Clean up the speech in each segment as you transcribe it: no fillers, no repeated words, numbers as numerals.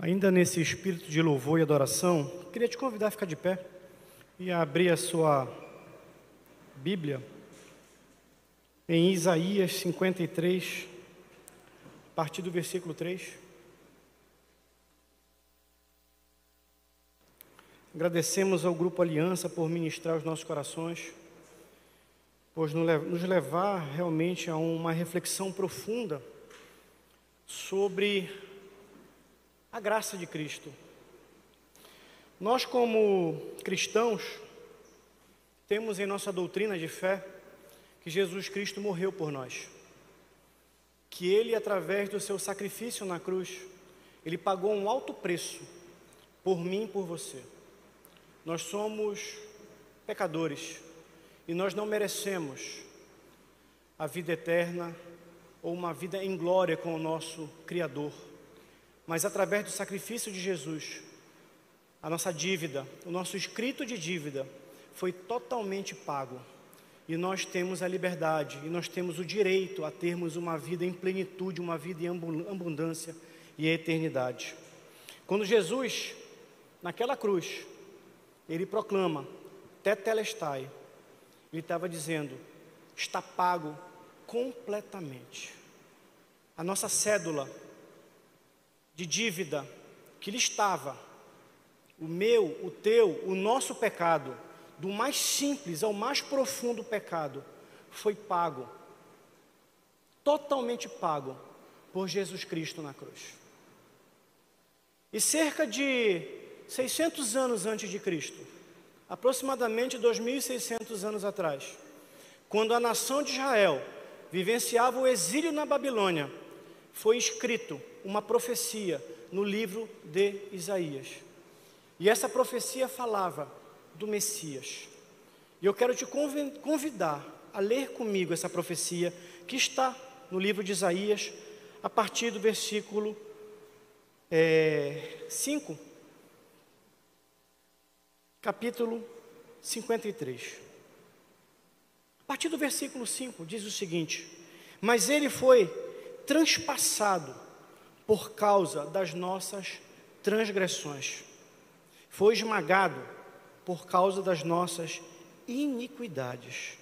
Ainda nesse espírito de louvor e adoração, queria te convidar a ficar de pé e a abrir a sua Bíblia em Isaías 53, a partir do versículo 3. Agradecemos ao Grupo Aliança por ministrar os nossos corações, por nos levar realmente a uma reflexão profunda sobre a graça de Cristo. Nós, como cristãos, temos em nossa doutrina de fé que Jesus Cristo morreu por nós, que Ele, através do seu sacrifício na cruz, Ele pagou um alto preço por mim e por você. Nós somos pecadores e nós não merecemos a vida eterna ou uma vida em glória com o nosso Criador. Mas através do sacrifício de Jesus, a nossa dívida, o nosso escrito de dívida foi totalmente pago. E nós temos a liberdade, e nós temos o direito a termos uma vida em plenitude, uma vida em abundância e eternidade. Quando Jesus, naquela cruz, Ele proclama, Tetelestai, Ele estava dizendo, está pago completamente. A nossa cédula de dívida que listava o meu, o teu, o nosso pecado, do mais simples ao mais profundo pecado, foi pago, totalmente pago, por Jesus Cristo na cruz. E cerca de 600 anos antes de Cristo, aproximadamente 2.600 anos atrás, quando a nação de Israel vivenciava o exílio na Babilônia, foi escrito uma profecia no livro de Isaías. E essa profecia falava do Messias. E eu quero te convidar a ler comigo essa profecia que está no livro de Isaías, a partir do versículo 5, capítulo 53. A partir do versículo 5 diz o seguinte: mas ele foi transpassado por causa das nossas transgressões, foi esmagado por causa das nossas iniquidades.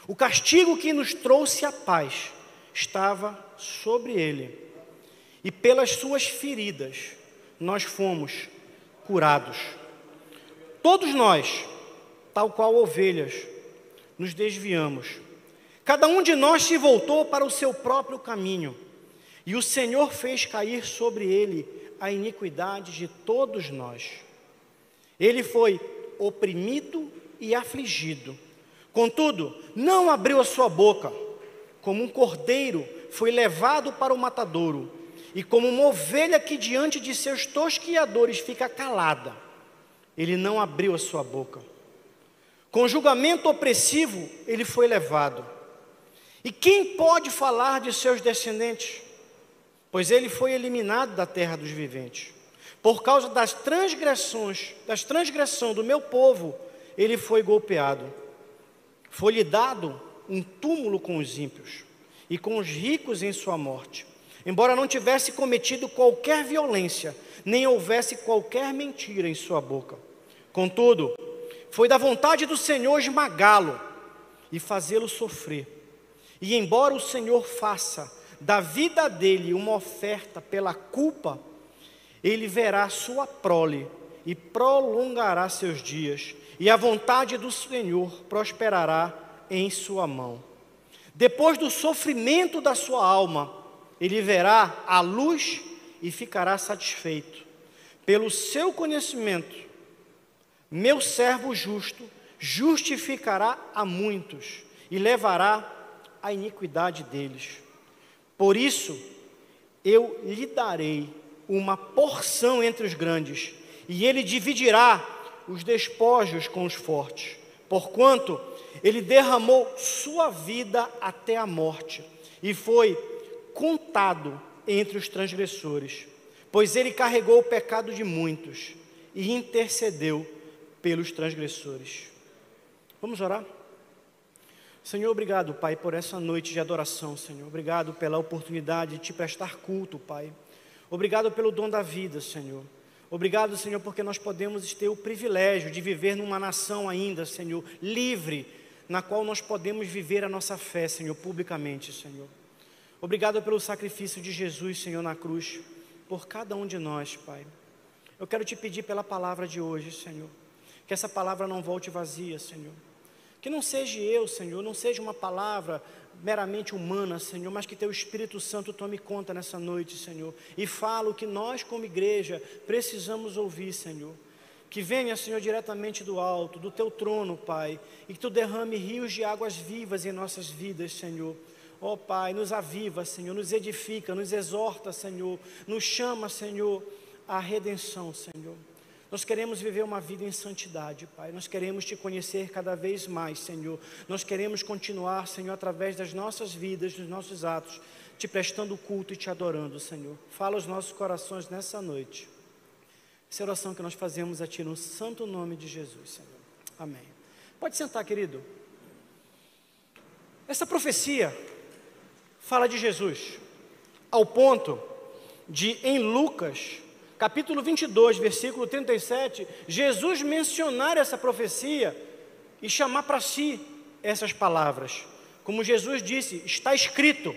O castigo que nos trouxe a paz estava sobre ele, e pelas suas feridas nós fomos curados. Todos nós, tal qual ovelhas, nos desviamos. Cada um de nós se voltou para o seu próprio caminho, e o Senhor fez cair sobre ele a iniquidade de todos nós. Ele foi oprimido e afligido, contudo, não abriu a sua boca. Como um cordeiro foi levado para o matadouro, e como uma ovelha que diante de seus tosquiadores fica calada, ele não abriu a sua boca. Com julgamento opressivo ele foi levado. E quem pode falar de seus descendentes? Pois ele foi eliminado da terra dos viventes. Por causa das transgressão do meu povo, ele foi golpeado. Foi-lhe dado um túmulo com os ímpios e com os ricos em sua morte. Embora não tivesse cometido qualquer violência, nem houvesse qualquer mentira em sua boca. Contudo, foi da vontade do Senhor esmagá-lo e fazê-lo sofrer. E embora o Senhor faça da vida dele uma oferta pela culpa, ele verá sua prole e prolongará seus dias, e a vontade do Senhor prosperará em sua mão. Depois do sofrimento da sua alma, ele verá a luz e ficará satisfeito. Pelo seu conhecimento, meu servo justo justificará a muitos e levará a iniquidade deles. Por isso, eu lhe darei uma porção entre os grandes, e ele dividirá os despojos com os fortes, porquanto ele derramou sua vida até a morte, e foi contado entre os transgressores, pois ele carregou o pecado de muitos, e intercedeu pelos transgressores. Vamos orar? Senhor, obrigado, Pai, por essa noite de adoração, Senhor. Obrigado pela oportunidade de te prestar culto, Pai. Obrigado pelo dom da vida, Senhor. Obrigado, Senhor, porque nós podemos ter o privilégio de viver numa nação ainda, Senhor, livre, na qual nós podemos viver a nossa fé, Senhor, publicamente, Senhor. Obrigado pelo sacrifício de Jesus, Senhor, na cruz, por cada um de nós, Pai. Eu quero te pedir pela palavra de hoje, Senhor, que essa palavra não volte vazia, Senhor. Que não seja eu, Senhor, não seja uma palavra meramente humana, Senhor, mas que Teu Espírito Santo tome conta nessa noite, Senhor, e fala o que nós como igreja precisamos ouvir, Senhor. Que venha, Senhor, diretamente do alto, do Teu trono, Pai, e que Tu derrame rios de águas vivas em nossas vidas, Senhor. Ó Pai, nos aviva, Senhor, nos edifica, nos exorta, Senhor, nos chama, Senhor, à redenção, Senhor. Nós queremos viver uma vida em santidade, Pai. Nós queremos Te conhecer cada vez mais, Senhor. Nós queremos continuar, Senhor, através das nossas vidas, dos nossos atos, Te prestando culto e Te adorando, Senhor. Fala aos nossos corações nessa noite. Essa é a oração que nós fazemos a Ti no santo nome de Jesus, Senhor. Amém. Pode sentar, querido. Essa profecia fala de Jesus, ao ponto de, em Lucas, capítulo 22, versículo 37, Jesus mencionar essa profecia e chamar para si essas palavras. Como Jesus disse, está escrito.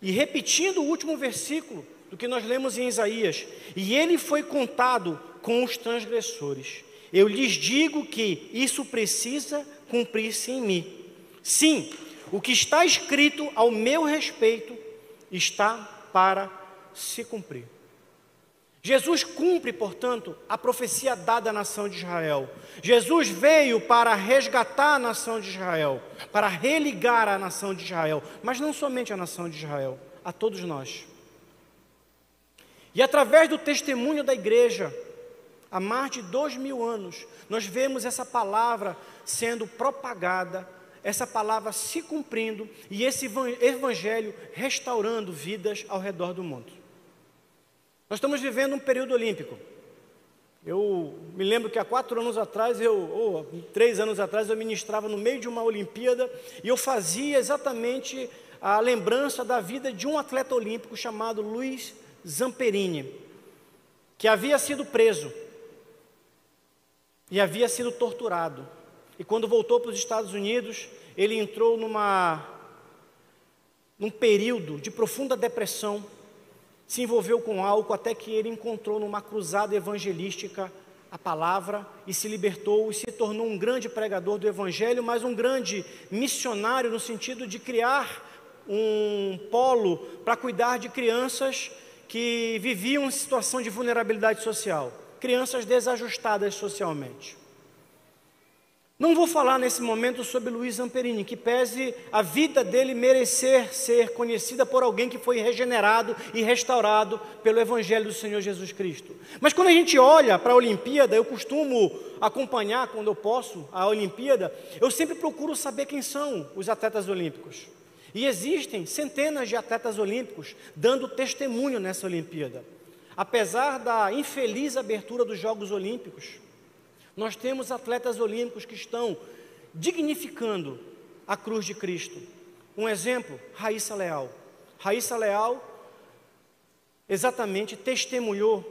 E repetindo o último versículo do que nós lemos em Isaías, e ele foi contado com os transgressores. Eu lhes digo que isso precisa cumprir-se em mim. Sim, o que está escrito ao meu respeito está para se cumprir. Jesus cumpre, portanto, a profecia dada à nação de Israel. Jesus veio para resgatar a nação de Israel, para religar a nação de Israel, mas não somente a nação de Israel, a todos nós. E através do testemunho da igreja, há mais de 2000 anos, nós vemos essa palavra sendo propagada, essa palavra se cumprindo e esse evangelho restaurando vidas ao redor do mundo. Nós estamos vivendo um período olímpico. Eu me lembro que há 4 anos atrás, 3 anos atrás, eu ministrava no meio de uma Olimpíada e eu fazia exatamente a lembrança da vida de um atleta olímpico chamado Luiz Zamperini, que havia sido preso e havia sido torturado. E quando voltou para os Estados Unidos, ele entrou num período de profunda depressão, se envolveu com álcool até que ele encontrou numa cruzada evangelística a palavra e se libertou e se tornou um grande pregador do evangelho, mas um grande missionário no sentido de criar um polo para cuidar de crianças que viviam em situação de vulnerabilidade social, crianças desajustadas socialmente. Não vou falar nesse momento sobre Luiz Zamperini, que pese a vida dele merecer ser conhecida por alguém que foi regenerado e restaurado pelo Evangelho do Senhor Jesus Cristo. Mas quando a gente olha para a Olimpíada, eu costumo acompanhar, quando eu posso, a Olimpíada, eu sempre procuro saber quem são os atletas olímpicos. E existem centenas de atletas olímpicos dando testemunho nessa Olimpíada. Apesar da infeliz abertura dos Jogos Olímpicos, nós temos atletas olímpicos que estão dignificando a cruz de Cristo. Um exemplo, Raíssa Leal. Raíssa Leal exatamente testemunhou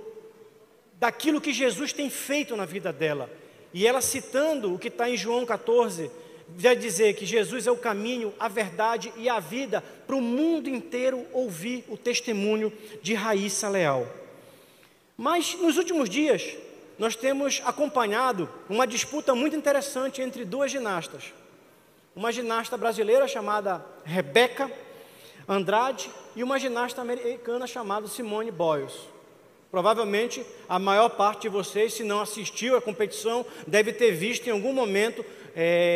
daquilo que Jesus tem feito na vida dela. E ela, citando o que está em João 14, vai dizer que Jesus é o caminho, a verdade e a vida para o mundo inteiro ouvir o testemunho de Raíssa Leal. Mas nos últimos dias, nós temos acompanhado uma disputa muito interessante entre 2 ginastas. Uma ginasta brasileira chamada Rebeca Andrade e uma ginasta americana chamada Simone Biles. Provavelmente a maior parte de vocês, se não assistiu à competição, deve ter visto em algum momento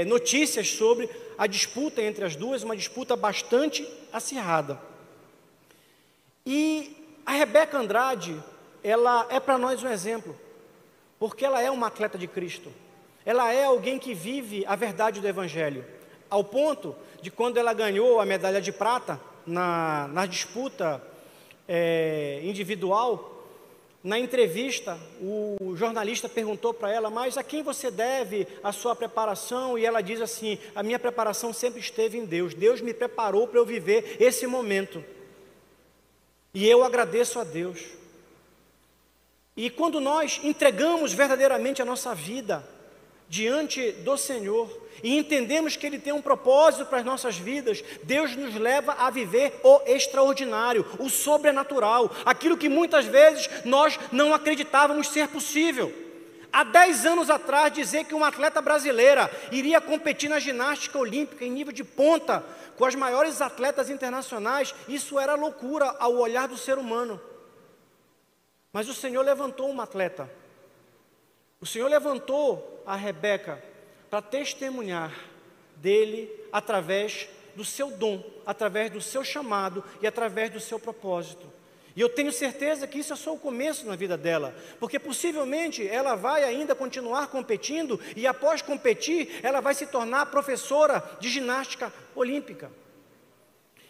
notícias sobre a disputa entre as duas, uma disputa bastante acirrada. E a Rebeca Andrade, ela é para nós um exemplo, porque ela é uma atleta de Cristo. Ela é alguém que vive a verdade do Evangelho, ao ponto de quando ela ganhou a medalha de prata na disputa individual, na entrevista, o jornalista perguntou para ela, mas a quem você deve a sua preparação? E ela diz assim, a minha preparação sempre esteve em Deus. Deus me preparou para eu viver esse momento. E eu agradeço a Deus. E quando nós entregamos verdadeiramente a nossa vida diante do Senhor e entendemos que Ele tem um propósito para as nossas vidas, Deus nos leva a viver o extraordinário, o sobrenatural, aquilo que muitas vezes nós não acreditávamos ser possível. Há 10 anos atrás, dizer que uma atleta brasileira iria competir na ginástica olímpica em nível de ponta com as maiores atletas internacionais, isso era loucura ao olhar do ser humano. Mas o Senhor levantou uma atleta. O Senhor levantou a Rebeca para testemunhar dele através do seu dom, através do seu chamado e através do seu propósito. E eu tenho certeza que isso é só o começo na vida dela, porque possivelmente ela vai ainda continuar competindo e após competir, ela vai se tornar professora de ginástica olímpica.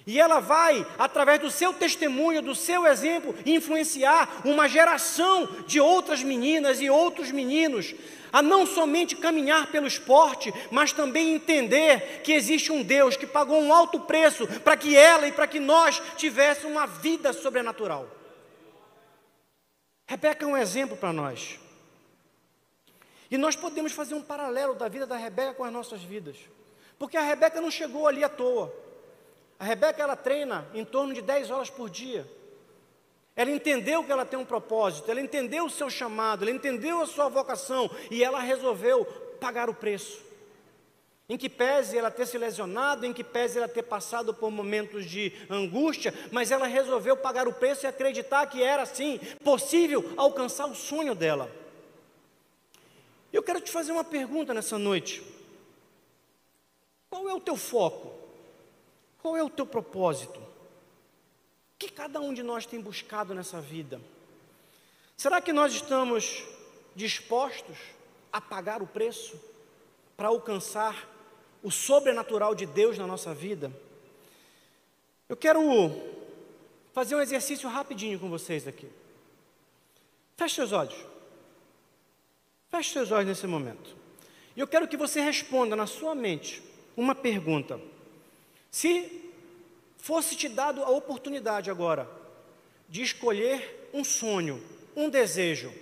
E ela vai, através do seu testemunho, do seu exemplo, influenciar uma geração de outras meninas e outros meninos a não somente caminhar pelo esporte, mas também entender que existe um Deus que pagou um alto preço para que ela e para que nós tivéssemos uma vida sobrenatural. Rebeca é um exemplo para nós. E nós podemos fazer um paralelo da vida da Rebeca com as nossas vidas. Porque a Rebeca não chegou ali à toa. A Rebeca, ela treina em torno de 10 horas por dia. Ela entendeu que ela tem um propósito, ela entendeu o seu chamado, ela entendeu a sua vocação e ela resolveu pagar o preço. Em que pese ela ter se lesionado, em que pese ela ter passado por momentos de angústia, mas ela resolveu pagar o preço e acreditar que era, sim, possível alcançar o sonho dela. Eu quero te fazer uma pergunta nessa noite. Qual é o teu foco? Qual é o teu propósito? O que cada um de nós tem buscado nessa vida? Será que nós estamos dispostos a pagar o preço para alcançar o sobrenatural de Deus na nossa vida? Eu quero fazer um exercício rapidinho com vocês aqui. Feche seus olhos. Feche seus olhos nesse momento. E eu quero que você responda na sua mente uma pergunta. Se fosse te dado a oportunidade agora de escolher um sonho, um desejo,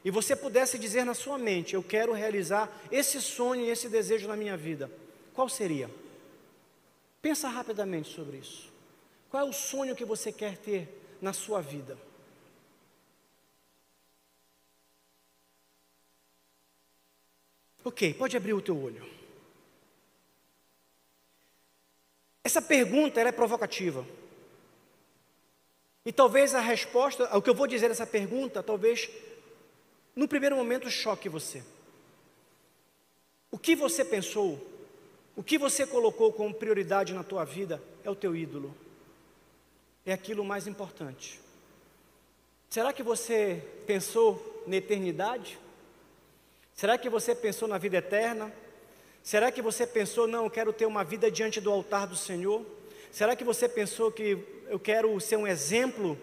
e você pudesse dizer na sua mente, eu quero realizar esse sonho e esse desejo na minha vida, qual seria? Pensa rapidamente sobre isso. Qual é o sonho que você quer ter na sua vida? Ok, pode abrir o teu olho. Essa pergunta ela é provocativa. E talvez a resposta, o que eu vou dizer nessa pergunta, talvez no primeiro momento choque você. O que você pensou, o que você colocou como prioridade na tua vida é o teu ídolo. É aquilo mais importante. Será que você pensou na eternidade? Será que você pensou na vida eterna? Será que você pensou, não, eu quero ter uma vida diante do altar do Senhor? Será que você pensou que eu quero ser um exemplo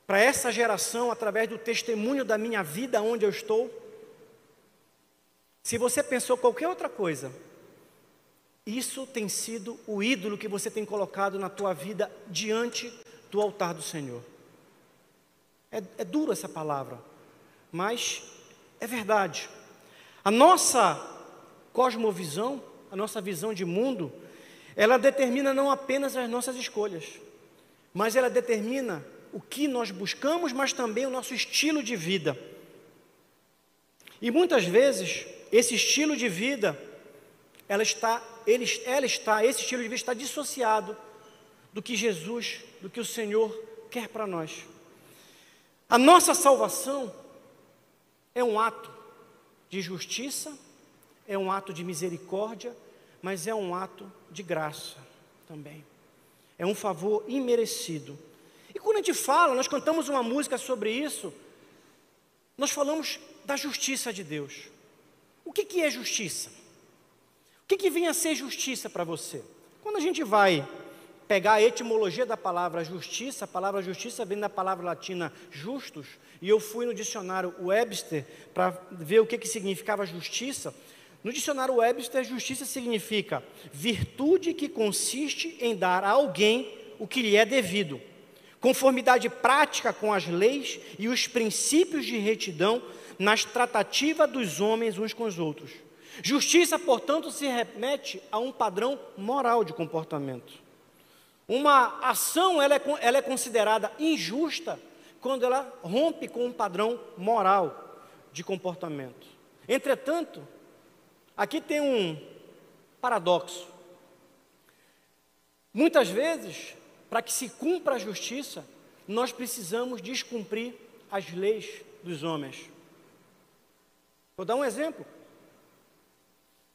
para essa geração através do testemunho da minha vida onde eu estou? Se você pensou qualquer outra coisa, isso tem sido o ídolo que você tem colocado na tua vida diante do altar do Senhor. É duro essa palavra, mas é verdade. A nossa cosmovisão, a nossa visão de mundo, ela determina não apenas as nossas escolhas, mas ela determina o que nós buscamos, mas também o nosso estilo de vida. E muitas vezes, esse estilo de vida, esse estilo de vida está dissociado do que Jesus, do que o Senhor quer para nós. A nossa salvação é um ato de justiça, é um ato de misericórdia, mas é um ato de graça também. É um favor imerecido. E quando a gente fala, nós cantamos uma música sobre isso, nós falamos da justiça de Deus. O que é justiça? O que vem a ser justiça para você? Quando a gente vai pegar a etimologia da palavra justiça, a palavra justiça vem da palavra latina justus, e eu fui no dicionário Webster para ver o que significava justiça. No dicionário Webster, justiça significa virtude que consiste em dar a alguém o que lhe é devido, conformidade prática com as leis e os princípios de retidão nas tratativas dos homens uns com os outros. Justiça, portanto, se remete a um padrão moral de comportamento. Uma ação ela é considerada injusta quando ela rompe com um padrão moral de comportamento. Entretanto, aqui tem um paradoxo. Muitas vezes, para que se cumpra a justiça, nós precisamos descumprir as leis dos homens. Vou dar um exemplo.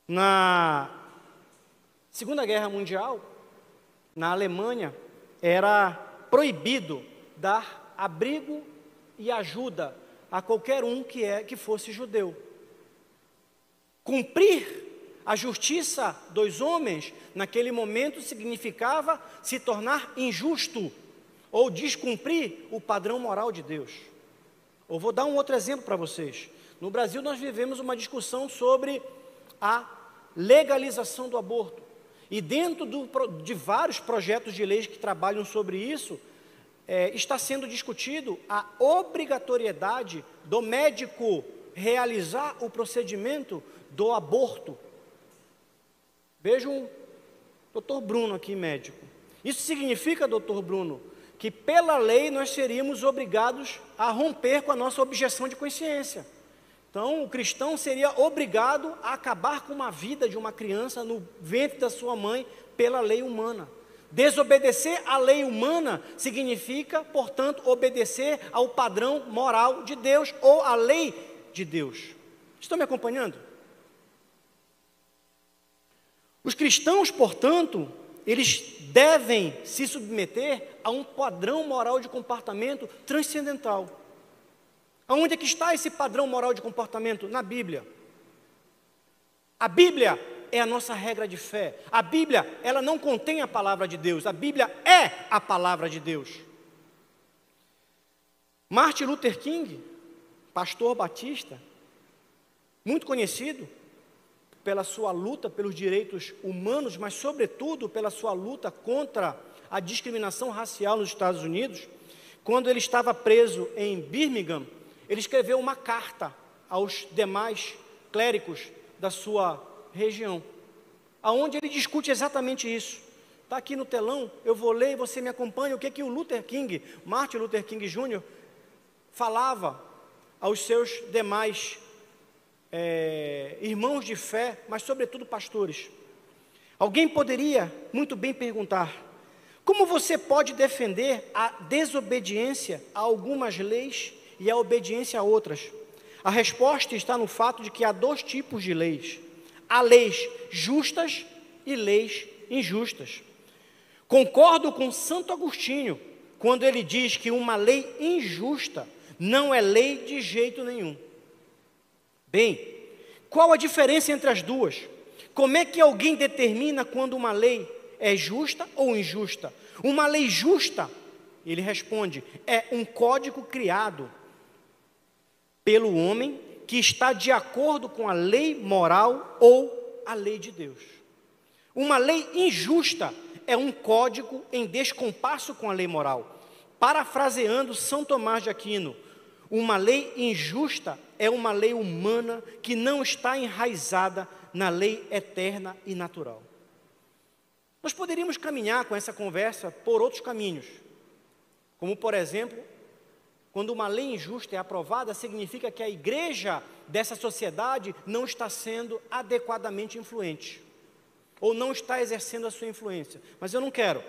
Na Segunda Guerra Mundial, na Alemanha, era proibido dar abrigo e ajuda a qualquer um que fosse judeu. Cumprir a justiça dos homens, naquele momento, significava se tornar injusto ou descumprir o padrão moral de Deus. Eu vou dar um outro exemplo para vocês. No Brasil, nós vivemos uma discussão sobre a legalização do aborto. E dentro de vários projetos de leis que trabalham sobre isso, está sendo discutido a obrigatoriedade do médico realizar o procedimento do aborto. Vejam o doutor Bruno aqui, médico. Isso significa, doutor Bruno, que pela lei nós seríamos obrigados a romper com a nossa objeção de consciência. Então, o cristão seria obrigado a acabar com uma vida de uma criança no ventre da sua mãe pela lei humana. Desobedecer à lei humana significa, portanto, obedecer ao padrão moral de Deus ou à lei de Deus. Estão me acompanhando? Os cristãos, portanto, eles devem se submeter a um padrão moral de comportamento transcendental. Aonde é que está esse padrão moral de comportamento? Na Bíblia. A Bíblia é a nossa regra de fé. A Bíblia, ela não contém a palavra de Deus. A Bíblia é a palavra de Deus. Martin Luther King, pastor batista, muito conhecido pela sua luta pelos direitos humanos, mas sobretudo pela sua luta contra a discriminação racial nos Estados Unidos, quando ele estava preso em Birmingham, ele escreveu uma carta aos demais clérigos da sua região, aonde ele discute exatamente isso. Está aqui no telão, eu vou ler e você me acompanha. O que o Luther King, Martin Luther King Jr., falava aos seus demais irmãos de fé, mas sobretudo pastores. Alguém poderia muito bem perguntar: como você pode defender a desobediência a algumas leis e a obediência a outras? A resposta está no fato de que há dois tipos de leis. Há leis justas e leis injustas. Concordo com Santo Agostinho quando ele diz que uma lei injusta não é lei de jeito nenhum. Bem, qual a diferença entre as duas? Como é que alguém determina quando uma lei é justa ou injusta? Uma lei justa, ele responde, é um código criado pelo homem que está de acordo com a lei moral ou a lei de Deus. Uma lei injusta é um código em descompasso com a lei moral. Parafraseando São Tomás de Aquino, uma lei injusta é uma lei humana que não está enraizada na lei eterna e natural. Nós poderíamos caminhar com essa conversa por outros caminhos, como, por exemplo, quando uma lei injusta é aprovada, significa que a igreja dessa sociedade não está sendo adequadamente influente, ou não está exercendo a sua influência. Mas eu não quero.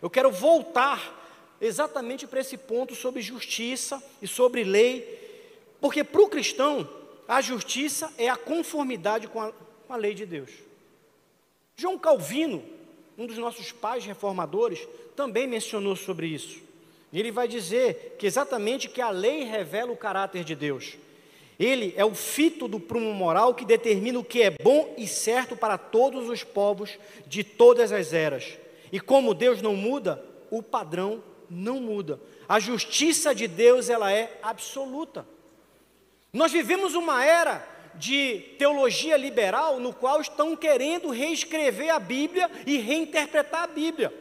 Eu quero voltar exatamente para esse ponto sobre justiça e sobre lei, porque para o cristão, a justiça é a conformidade com a lei de Deus. João Calvino, um dos nossos pais reformadores, também mencionou sobre isso. E ele vai dizer que exatamente que a lei revela o caráter de Deus. Ele é o fito do prumo moral que determina o que é bom e certo para todos os povos de todas as eras. E como Deus não muda, o padrão não muda. A justiça de Deus, ela é absoluta. Nós vivemos uma era de teologia liberal no qual estão querendo reescrever a Bíblia e reinterpretar a Bíblia.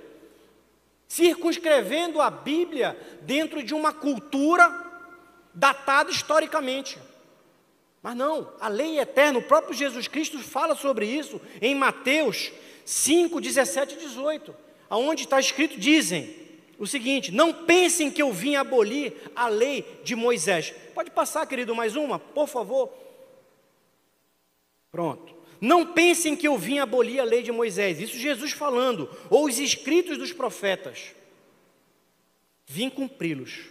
circunscrevendo a Bíblia dentro de uma cultura datada historicamente. Mas não, a lei é eterna. O próprio Jesus Cristo fala sobre isso em Mateus 5, 17 e 18, aonde está escrito, dizem o seguinte: não pensem que eu vim abolir a lei de Moisés. Pode passar, querido, mais uma, por favor. Pronto. Não pensem que eu vim abolir a lei de Moisés. Isso Jesus falando, ou os escritos dos profetas. Vim cumpri-los.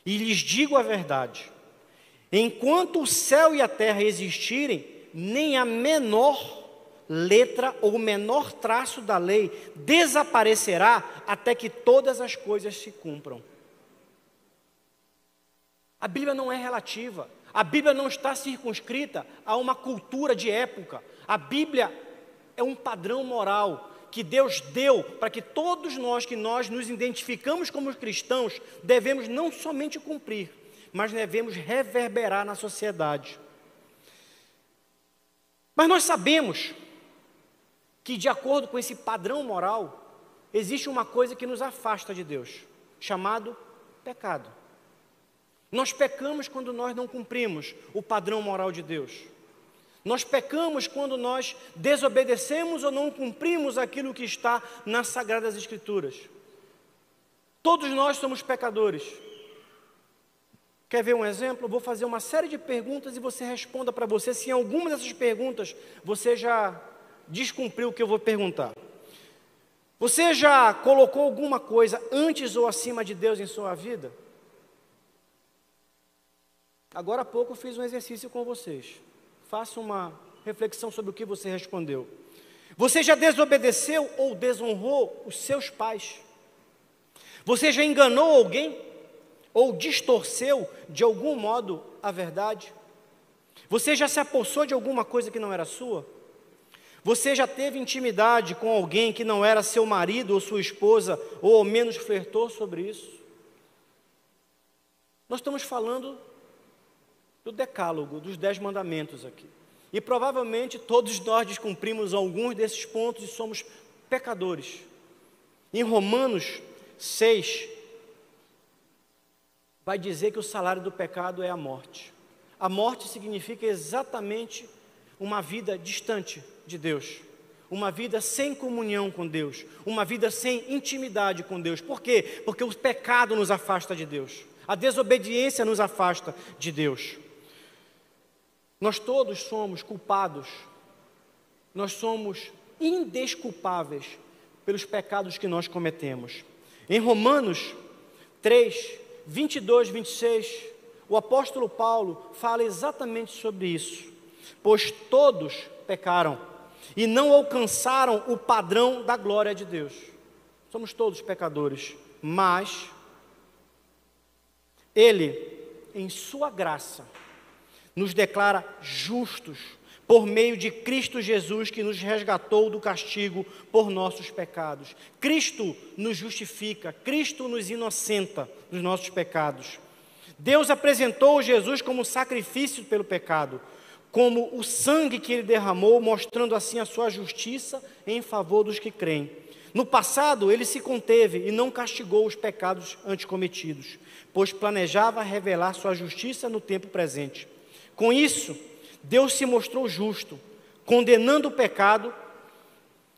E lhes digo a verdade: enquanto o céu e a terra existirem, nem a menor letra ou menor traço da lei desaparecerá até que todas as coisas se cumpram. A Bíblia não é relativa. A Bíblia não está circunscrita a uma cultura de época. A Bíblia é um padrão moral que Deus deu para que todos nós que nós nos identificamos como cristãos devemos não somente cumprir, mas devemos reverberar na sociedade. Mas nós sabemos que, de acordo com esse padrão moral, existe uma coisa que nos afasta de Deus, chamado pecado. Nós pecamos quando nós não cumprimos o padrão moral de Deus. Nós pecamos quando nós desobedecemos ou não cumprimos aquilo que está nas Sagradas Escrituras. Todos nós somos pecadores. Quer ver um exemplo? Eu vou fazer uma série de perguntas e você responda para você se em alguma dessas perguntas você já descumpriu o que eu vou perguntar. Você já colocou alguma coisa antes ou acima de Deus em sua vida? Agora há pouco eu fiz um exercício com vocês. Faça uma reflexão sobre o que você respondeu. Você já desobedeceu ou desonrou os seus pais? Você já enganou alguém? Ou distorceu de algum modo a verdade? Você já se apossou de alguma coisa que não era sua? Você já teve intimidade com alguém que não era seu marido ou sua esposa, ou ao menos flertou sobre isso? Nós estamos falando do decálogo, dos 10 mandamentos aqui. E provavelmente todos nós descumprimos alguns desses pontos e somos pecadores. Em Romanos 6, vai dizer que o salário do pecado é a morte. A morte significa exatamente uma vida distante de Deus, uma vida sem comunhão com Deus, uma vida sem intimidade com Deus. Por quê? Porque o pecado nos afasta de Deus, a desobediência nos afasta de Deus. Nós todos somos culpados, nós somos indesculpáveis pelos pecados que nós cometemos. Em Romanos 3, 22, 26, o apóstolo Paulo fala exatamente sobre isso. Pois todos pecaram e não alcançaram o padrão da glória de Deus. Somos todos pecadores, mas Ele, em sua graça, nos declara justos por meio de Cristo Jesus, que nos resgatou do castigo por nossos pecados. Cristo nos justifica, Cristo nos inocenta dos nossos pecados. Deus apresentou Jesus como sacrifício pelo pecado, como o sangue que Ele derramou, mostrando assim a sua justiça em favor dos que creem. No passado, Ele se conteve e não castigou os pecados antes cometidos, pois planejava revelar sua justiça no tempo presente. Com isso, Deus se mostrou justo, condenando o pecado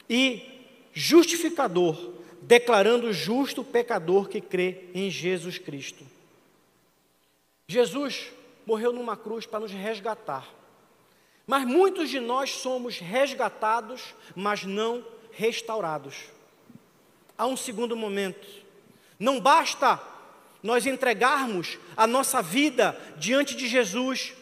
e justificador, declarando justo o pecador que crê em Jesus Cristo. Jesus morreu numa cruz para nos resgatar. Mas muitos de nós somos resgatados, mas não restaurados. Há um segundo momento. Não basta nós entregarmos a nossa vida diante de Jesus.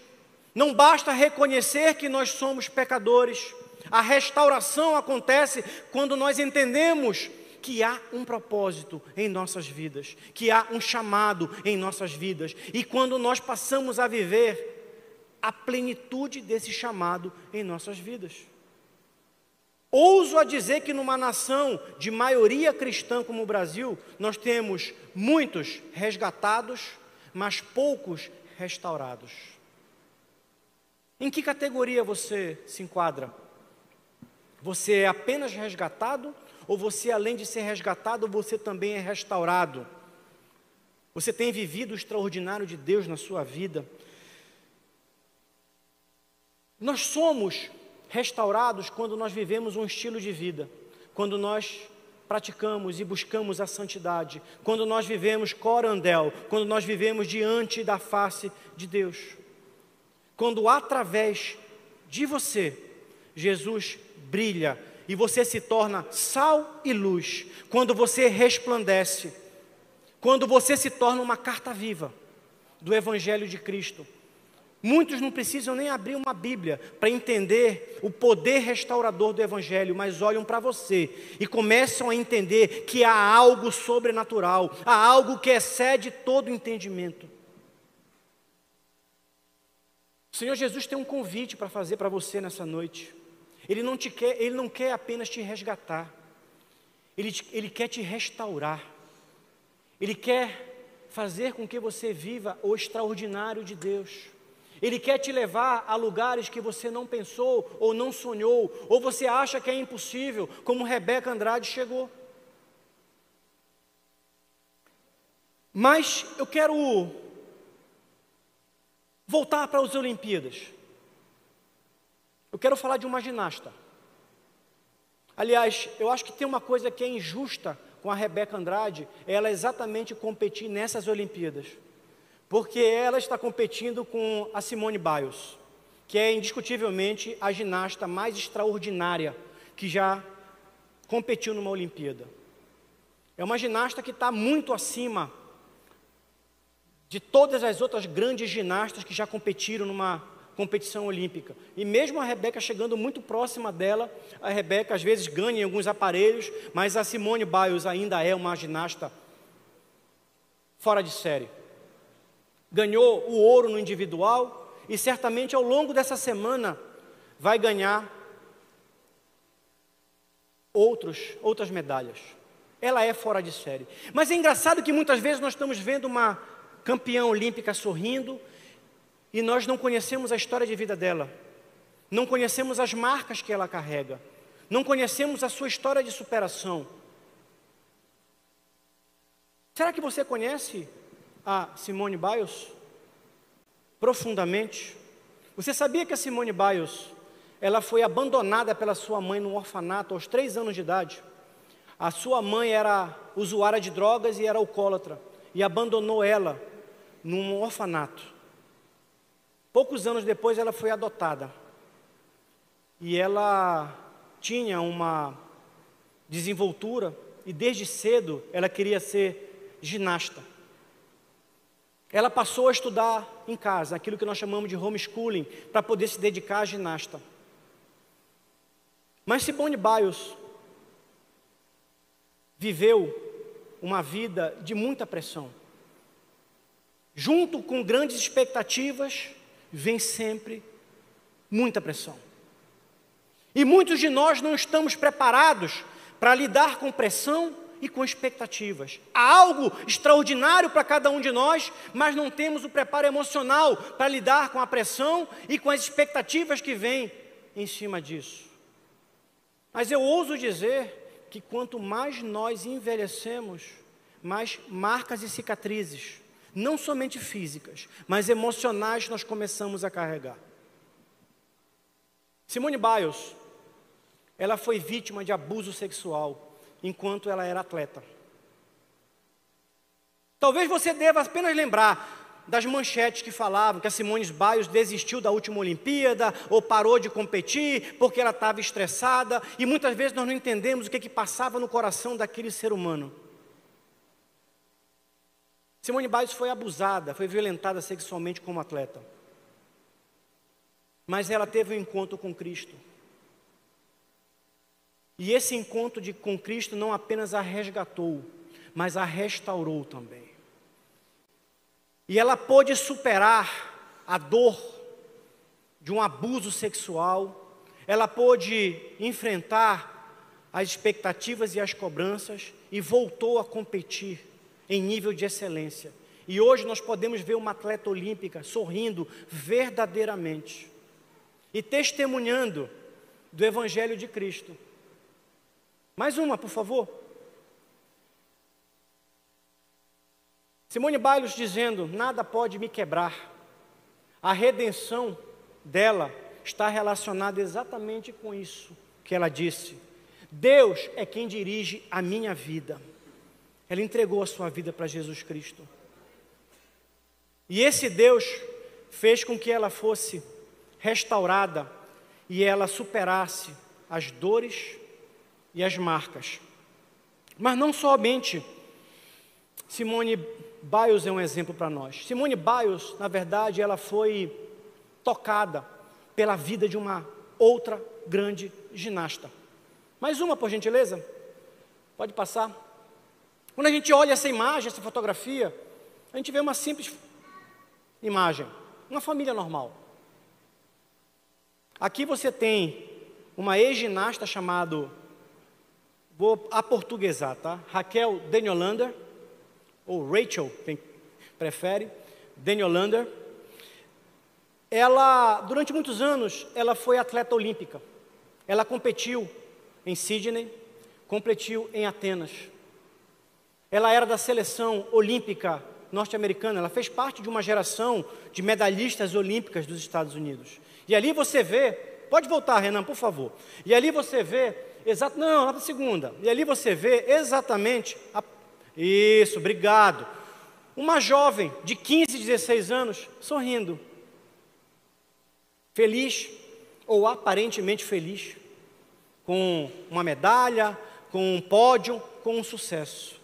Não basta reconhecer que nós somos pecadores. A restauração acontece quando nós entendemos que há um propósito em nossas vidas, que há um chamado em nossas vidas, e quando nós passamos a viver a plenitude desse chamado em nossas vidas. Ouso a dizer que numa nação de maioria cristã como o Brasil, nós temos muitos resgatados, mas poucos restaurados. Em que categoria você se enquadra? Você é apenas resgatado ou você, além de ser resgatado, você também é restaurado. Você tem vivido o extraordinário de Deus na sua vida. Nós somos restaurados quando nós vivemos um estilo de vida, quando nós praticamos e buscamos a santidade, quando nós vivemos corandel, quando nós vivemos diante da face de Deus. Quando através de você, Jesus brilha e você se torna sal e luz, quando você resplandece, quando você se torna uma carta viva do Evangelho de Cristo. Muitos não precisam nem abrir uma Bíblia para entender o poder restaurador do Evangelho, mas olham para você e começam a entender que há algo sobrenatural, há algo que excede todo entendimento. O Senhor Jesus tem um convite para fazer para você nessa noite. Ele não quer apenas te resgatar, Ele quer te restaurar. Ele quer fazer com que você viva o extraordinário de Deus. Ele quer te levar a lugares que você não pensou ou não sonhou, ou você acha que é impossível, como Rebeca Andrade chegou. Mas eu quero voltar para as Olimpíadas. Eu quero falar de uma ginasta. Aliás, eu acho que tem uma coisa que é injusta com a Rebeca Andrade, ela exatamente competir nessas Olimpíadas. Porque ela está competindo com a Simone Biles, que é indiscutivelmente a ginasta mais extraordinária que já competiu numa Olimpíada. É uma ginasta que está muito acima de todas as outras grandes ginastas que já competiram numa competição olímpica. E mesmo a Rebeca chegando muito próxima dela, a Rebeca às vezes ganha em alguns aparelhos, mas a Simone Biles ainda é uma ginasta fora de série. Ganhou o ouro no individual e certamente ao longo dessa semana vai ganhar outras medalhas. Ela é fora de série. Mas é engraçado que muitas vezes nós estamos vendo uma campeã olímpica sorrindo e nós não conhecemos a história de vida dela, não conhecemos as marcas que ela carrega, não conhecemos a sua história de superação. Será que você conhece a Simone Biles profundamente? Você sabia que a Simone Biles, ela foi abandonada pela sua mãe num orfanato aos 3 anos de idade? A sua mãe era usuária de drogas e era alcoólatra, e abandonou ela num orfanato. Poucos anos depois ela foi adotada, e ela tinha uma desenvoltura, e desde cedo ela queria ser ginasta. Ela passou a estudar em casa, aquilo que nós chamamos de homeschooling, para poder se dedicar à ginasta. Mas Simone Biles viveu uma vida de muita pressão. Junto com grandes expectativas, vem sempre muita pressão. E muitos de nós não estamos preparados para lidar com pressão e com expectativas. Há algo extraordinário para cada um de nós, mas não temos o preparo emocional para lidar com a pressão e com as expectativas que vêm em cima disso. Mas eu ouso dizer que quanto mais nós envelhecemos, mais marcas e cicatrizes, não somente físicas, mas emocionais, nós começamos a carregar. Simone Biles, ela foi vítima de abuso sexual enquanto ela era atleta. Talvez você deva apenas lembrar das manchetes que falavam que a Simone Biles desistiu da última Olimpíada ou parou de competir porque ela estava estressada, e muitas vezes nós não entendemos o que passava no coração daquele ser humano. Simone Biles foi abusada, foi violentada sexualmente como atleta. Mas ela teve um encontro com Cristo. E esse encontro com Cristo não apenas a resgatou, mas a restaurou também. E ela pôde superar a dor de um abuso sexual, ela pôde enfrentar as expectativas e as cobranças e voltou a competir em nível de excelência. E hoje nós podemos ver uma atleta olímpica sorrindo verdadeiramente e testemunhando do Evangelho de Cristo. Mais uma, por favor. Simone Biles dizendo: nada pode me quebrar. A redenção dela está relacionada exatamente com isso que ela disse. Deus é quem dirige a minha vida. Ela entregou a sua vida para Jesus Cristo. E esse Deus fez com que ela fosse restaurada e ela superasse as dores e as marcas. Mas não somente Simone Biles é um exemplo para nós. Simone Biles, na verdade, ela foi tocada pela vida de uma outra grande ginasta. Mais uma, por gentileza. Pode passar. Quando a gente olha essa imagem, essa fotografia, a gente vê uma simples imagem, uma família normal. Aqui você tem uma ex-ginasta chamada, vou aportuguesar, tá? Raquel Deniolander, ou Rachel, quem prefere, Deniolander. Ela, durante muitos anos, ela foi atleta olímpica. Ela competiu em Sydney, competiu em Atenas. Ela era da seleção olímpica norte-americana. Ela fez parte de uma geração de medalhistas olímpicas dos Estados Unidos. E ali você vê, pode voltar, Renan, por favor. E ali você vê, não, na segunda. E ali você vê exatamente, isso, obrigado. Uma jovem de 15, 16 anos, sorrindo. Feliz, ou aparentemente feliz, com uma medalha, com um pódio, com um sucesso.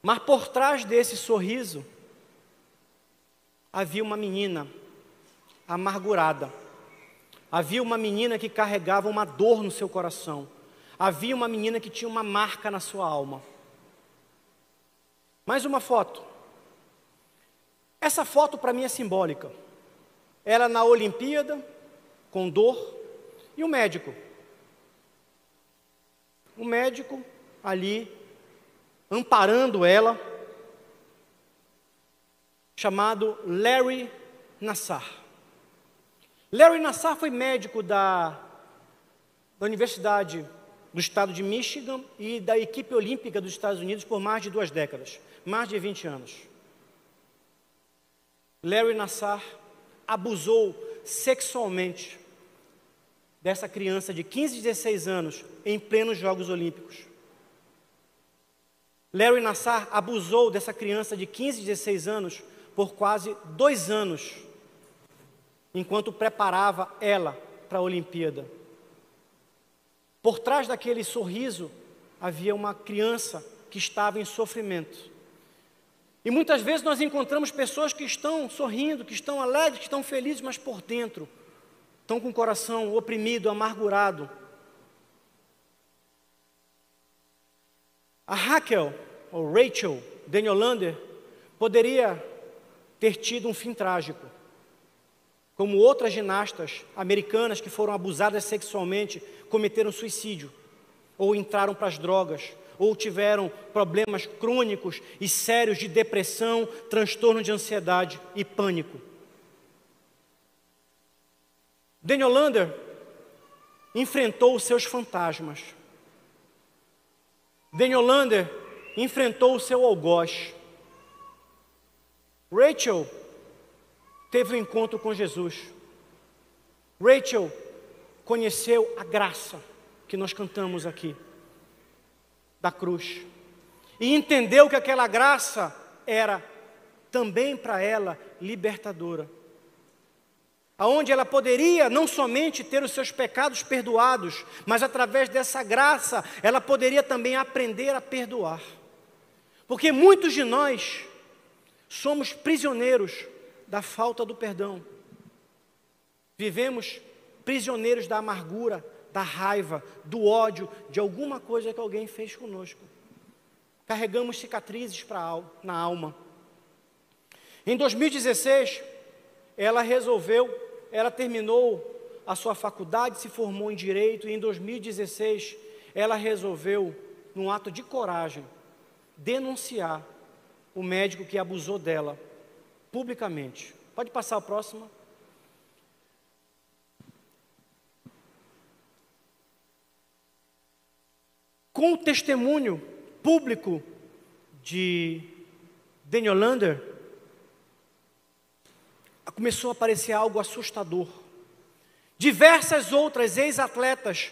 Mas por trás desse sorriso, havia uma menina amargurada. Havia uma menina que carregava uma dor no seu coração. Havia uma menina que tinha uma marca na sua alma. Mais uma foto. Essa foto para mim é simbólica. Ela na Olimpíada, com dor, e o médico. O médico ali, amparando ela, chamado Larry Nassar. Larry Nassar foi médico da Universidade do Estado de Michigan e da equipe olímpica dos Estados Unidos por mais de 2 décadas, mais de 20 anos. Larry Nassar abusou sexualmente dessa criança de 15, 16 anos em plenos Jogos Olímpicos. Larry Nassar abusou dessa criança de 15, 16 anos por quase 2 anos, enquanto preparava ela para a Olimpíada. Por trás daquele sorriso havia uma criança que estava em sofrimento. E muitas vezes nós encontramos pessoas que estão sorrindo, que estão alegres, que estão felizes, mas por dentro estão com o coração oprimido, amargurado. A Raquel, ou Rachel Deniolander, poderia ter tido um fim trágico, como outras ginastas americanas que foram abusadas sexualmente, cometeram suicídio, ou entraram para as drogas, ou tiveram problemas crônicos e sérios de depressão, transtorno de ansiedade e pânico. Deniolander enfrentou os seus fantasmas. Deniolander enfrentou o seu algoz. Rachel teve um encontro com Jesus. Rachel conheceu a graça que nós cantamos aqui, da cruz, e entendeu que aquela graça era também para ela libertadora, aonde ela poderia não somente ter os seus pecados perdoados, mas através dessa graça ela poderia também aprender a perdoar, porque muitos de nós somos prisioneiros da falta do perdão, vivemos prisioneiros da amargura, da raiva, do ódio, de alguma coisa que alguém fez conosco. Carregamos cicatrizes na alma. Em 2016, ela terminou a sua faculdade, se formou em Direito, e em 2016, ela resolveu, num ato de coragem, denunciar o médico que abusou dela, publicamente. Pode passar a próxima. Com o testemunho público de Daniel Lander, começou a aparecer algo assustador. Diversas outras ex-atletas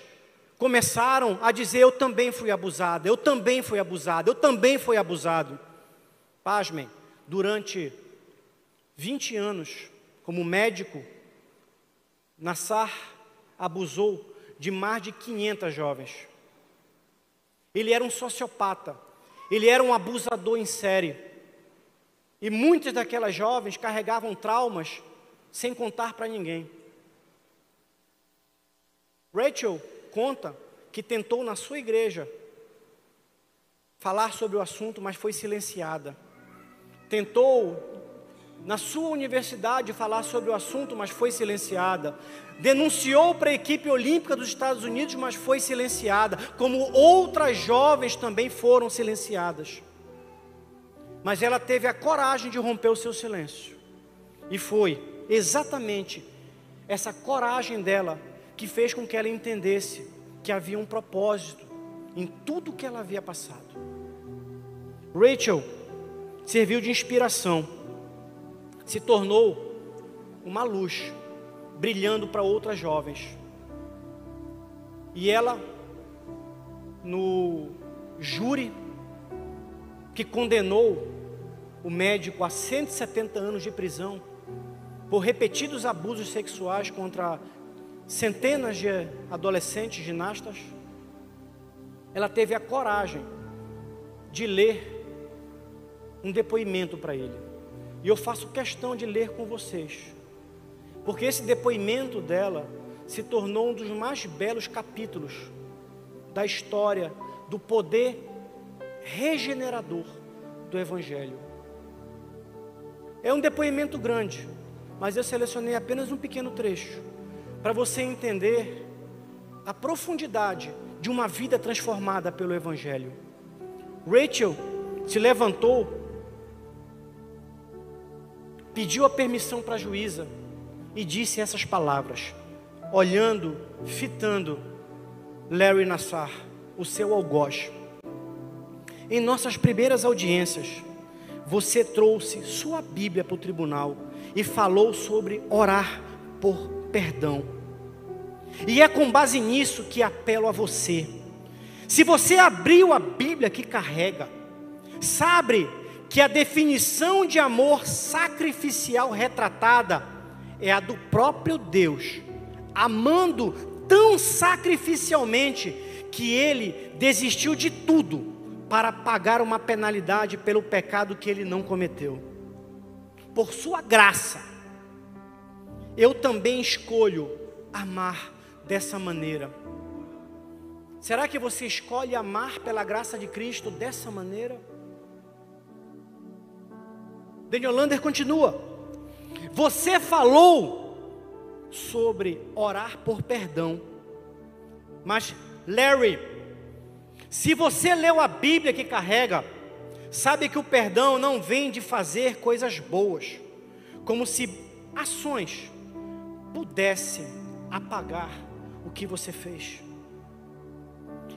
começaram a dizer: eu também fui abusada, eu também fui abusado, eu também fui abusado. Pasmem, durante 20 anos, como médico, Nassar abusou de mais de 500 jovens. Ele era um sociopata, ele era um abusador em série. E muitas daquelas jovens carregavam traumas sem contar para ninguém. Rachel conta que tentou na sua igreja falar sobre o assunto, mas foi silenciada. Tentou na sua universidade falar sobre o assunto, mas foi silenciada. Denunciou para a equipe olímpica dos Estados Unidos, mas foi silenciada. Como outras jovens também foram silenciadas. Mas ela teve a coragem de romper o seu silêncio. E foi exatamente essa coragem dela que fez com que ela entendesse que havia um propósito em tudo que ela havia passado. Rachel serviu de inspiração, se tornou uma luz, brilhando para outras jovens. E ela, no júri que condenou o médico a 170 anos de prisão, por repetidos abusos sexuais contra centenas de adolescentes ginastas, ela teve a coragem de ler um depoimento para ele. E eu faço questão de ler com vocês, porque esse depoimento dela se tornou um dos mais belos capítulos da história do poder regenerador do Evangelho. É um depoimento grande, mas eu selecionei apenas um pequeno trecho, para você entender a profundidade de uma vida transformada pelo Evangelho. Rachel se levantou, pediu a permissão para a juíza e disse essas palavras, olhando, fitando Larry Nassar, o seu algoz. Em nossas primeiras audiências, você trouxe sua Bíblia para o tribunal e falou sobre orar por perdão. E é com base nisso que apelo a você. Se você abriu a Bíblia que carrega, sabe que a definição de amor sacrificial retratada é a do próprio Deus, amando tão sacrificialmente que Ele desistiu de tudo para pagar uma penalidade pelo pecado que Ele não cometeu. Por sua graça, eu também escolho amar dessa maneira. Será que você escolhe amar pela graça de Cristo dessa maneira? Daniel Lander continua: você falou sobre orar por perdão, mas Larry, se você leu a Bíblia que carrega, sabe que o perdão não vem de fazer coisas boas, como se ações pudessem apagar o que você fez.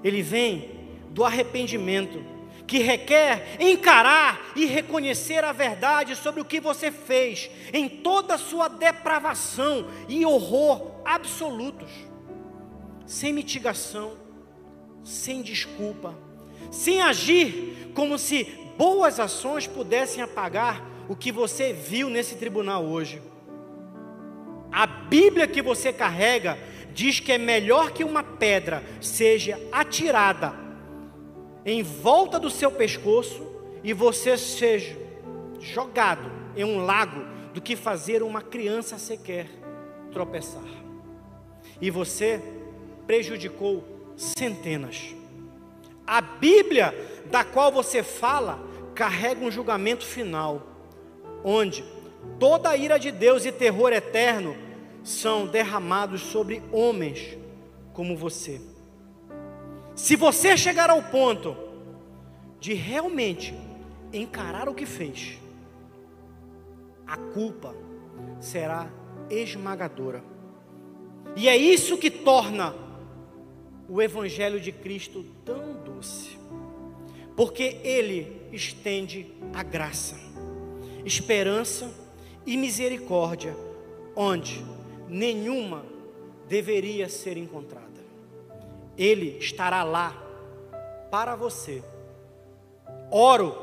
Ele vem do arrependimento, que requer encarar e reconhecer a verdade sobre o que você fez, em toda a sua depravação e horror absolutos, sem mitigação, sem desculpa, sem agir como se boas ações pudessem apagar o que você viu nesse tribunal hoje. A Bíblia que você carrega diz que é melhor que uma pedra seja atirada em volta do seu pescoço e você seja jogado em um lago, do que fazer uma criança sequer tropeçar. E você prejudicou centenas. A Bíblia da qual você fala carrega um julgamento final, onde toda a ira de Deus e terror eterno são derramados sobre homens como você. Se você chegar ao ponto de realmente encarar o que fez, a culpa será esmagadora. E é isso que torna o Evangelho de Cristo tão doce, porque Ele estende a graça, esperança e misericórdia, onde nenhuma deveria ser encontrada. Ele estará lá para você. Oro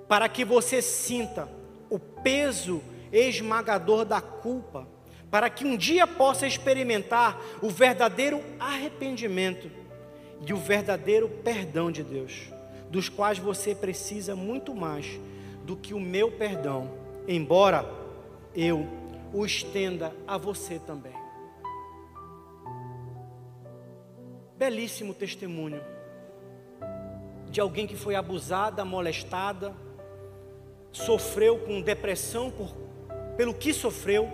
para que você sinta o peso esmagador da culpa, para que um dia possa experimentar o verdadeiro arrependimento e o verdadeiro perdão de Deus, dos quais você precisa muito mais do que o meu perdão, embora eu o estenda a você também. Belíssimo testemunho de alguém que foi abusada, molestada, sofreu com depressão pelo que sofreu,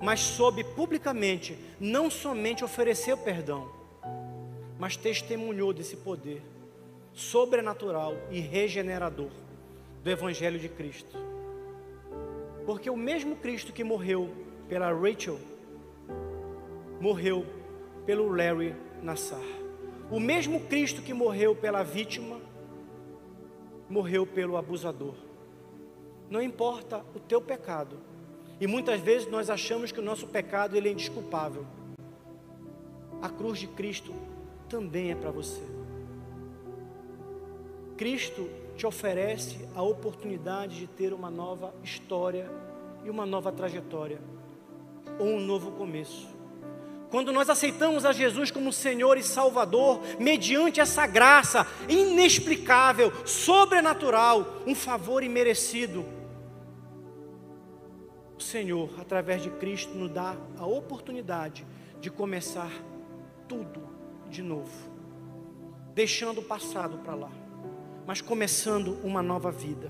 mas soube publicamente não somente oferecer o perdão, mas testemunhou desse poder sobrenatural e regenerador do Evangelho de Cristo. Porque o mesmo Cristo que morreu pela Rachel, morreu pelo Larry Nassar. O mesmo Cristo que morreu pela vítima, morreu pelo abusador. Não importa o teu pecado. E muitas vezes nós achamos que o nosso pecado ele é indesculpável. A cruz de Cristo também é para você. Cristo te oferece a oportunidade de ter uma nova história e uma nova trajetória, ou um novo começo. Quando nós aceitamos a Jesus como Senhor e Salvador, mediante essa graça inexplicável, sobrenatural, um favor imerecido, o Senhor, através de Cristo, nos dá a oportunidade de começar tudo de novo, deixando o passado para lá, mas começando uma nova vida.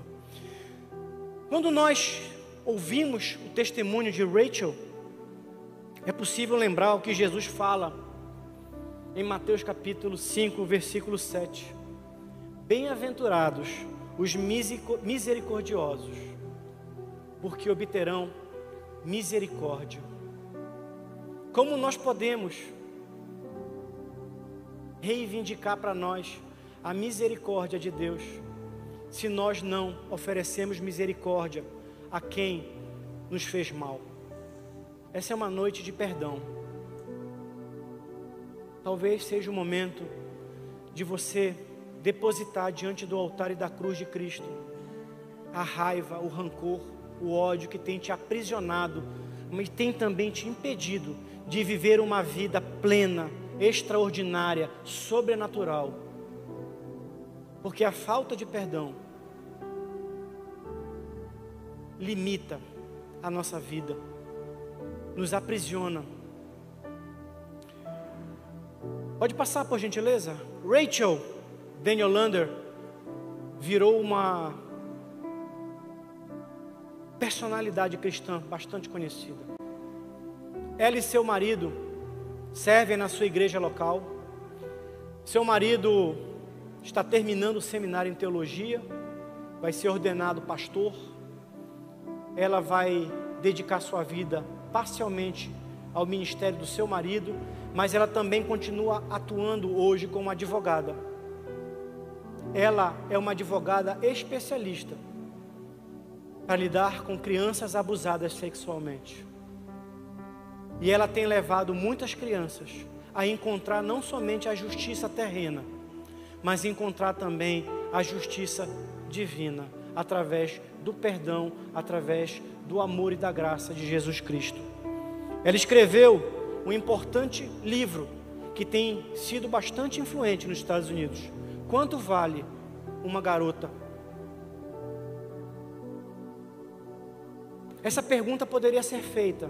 Quando nós ouvimos o testemunho de Rachel, é possível lembrar o que Jesus fala em Mateus capítulo 5, versículo 7. Bem-aventurados os misericordiosos, porque obterão misericórdia. Como nós podemos reivindicar para nós a misericórdia de Deus, se nós não oferecemos misericórdia a quem nos fez mal? Essa é uma noite de perdão. Talvez seja o momento de você depositar diante do altar e da cruz de Cristo a raiva, o rancor, o ódio que tem te aprisionado, mas tem também te impedido de viver uma vida plena, extraordinária, sobrenatural. Porque a falta de perdão limita a nossa vida, nos aprisiona. Pode passar, por gentileza? Rachel Daniel Lander virou uma personalidade cristã bastante conhecida. Ela e seu marido servem na sua igreja local. Seu marido está terminando o seminário em teologia, vai ser ordenado pastor. Ela vai dedicar sua vida parcialmente ao ministério do seu marido, mas ela também continua atuando hoje como advogada. Ela é uma advogada especialista para lidar com crianças abusadas sexualmente. E ela tem levado muitas crianças a encontrar não somente a justiça terrena, mas encontrar também a justiça divina, através do perdão, através do amor e da graça de Jesus Cristo. Ela escreveu um importante livro que tem sido bastante influente nos Estados Unidos. Quanto vale uma garota? Essa pergunta poderia ser feita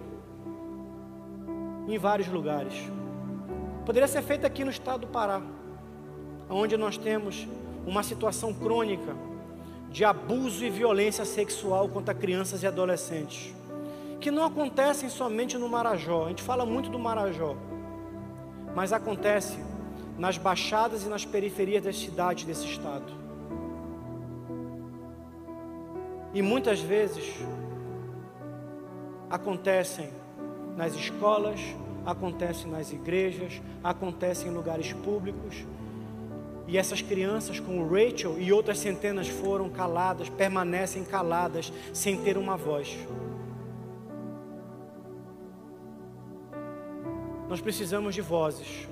em vários lugares. Poderia ser feita aqui no estado do Pará, onde nós temos uma situação crônica de abuso e violência sexual contra crianças e adolescentes, que não acontecem somente no Marajó. A gente fala muito do Marajó, mas acontece nas baixadas e nas periferias das cidades desse estado. E muitas vezes acontecem nas escolas, acontece nas igrejas, acontece em lugares públicos. E essas crianças, como Rachel e outras centenas, foram caladas, permanecem caladas, sem ter uma voz. Nós precisamos de vozes